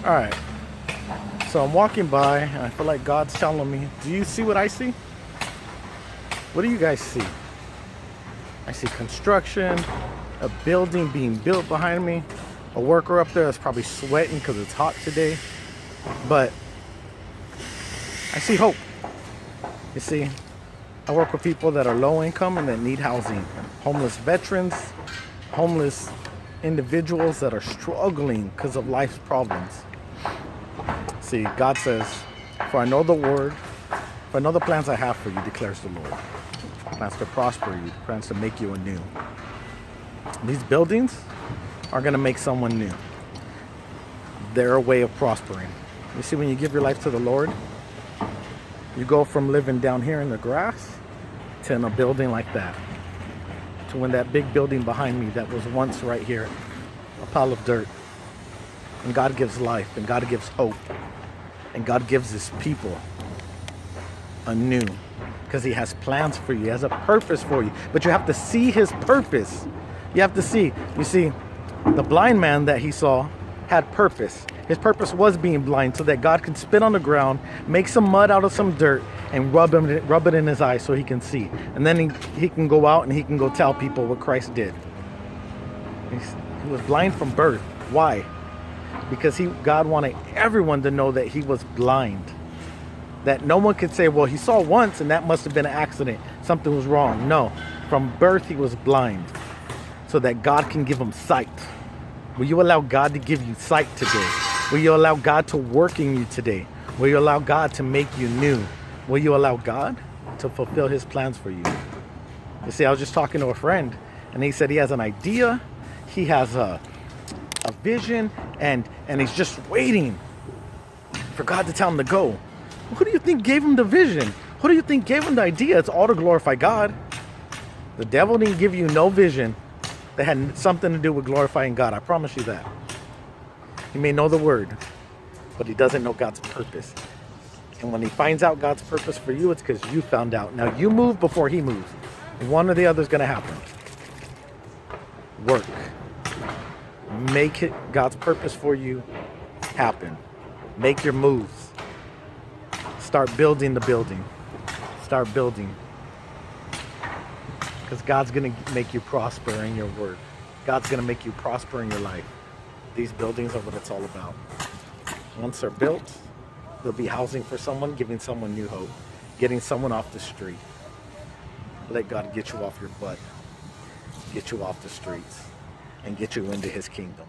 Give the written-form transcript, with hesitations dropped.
All right. So I'm walking by and I feel like God's telling me, do you see what I see? What do you guys see? I see construction, a building being built behind me, a worker up there that's probably sweating because it's hot today. But I see hope. You see, I work with people that are low income and that need housing. Homeless veterans, homeless individuals that are struggling because of life's problems. See, God says, for I know the word, for I know the plans I have for you, declares the Lord. Plans to prosper you, plans to make you anew. These buildings are going to make someone new. They're a way of prospering. You see, when you give your life to the Lord, you go from living down here in the grass to in a building like that. To when that big building behind me that was once right here, a pile of dirt. And God gives life, and God gives hope, and God gives his people anew. Because he has plans for you, he has a purpose for you. But you have to see his purpose. You have to see. You see, the blind man that he saw had purpose. His purpose was being blind so that God can spit on the ground, make some mud out of some dirt, and rub it in his eyes so he can see. And then he can go out and he can go tell people what Christ did. He was blind from birth. Why? Because God wanted everyone to know that he was blind. That no one could say, well, he saw once and that must have been an accident. Something was wrong. No. From birth, he was blind. So that God can give him sight. Will you allow God to give you sight today? Will you allow God to work in you today? Will you allow God to make you new? Will you allow God to fulfill his plans for you? You see, I was just talking to a friend and he said he has an idea. He has a vision and he's just waiting for God to tell him to go. Who do you think gave him the vision? Who do you think gave him the idea? It's all to glorify God. The devil didn't give you no vision that had something to do with glorifying God. I promise you that. He may know the word, but he doesn't know God's purpose. And when he finds out God's purpose for you, it's because you found out. Now you move before he moves. One or the other is going to happen. Work. Make it God's purpose for you happen. Make your moves. Start building the building. Start building. Because God's going to make you prosper in your work. God's going to make you prosper in your life. These buildings are what it's all about. Once they're built, they'll be housing for someone, giving someone new hope, getting someone off the street. Let God get you off your butt, get you off the streets, and get you into his kingdom.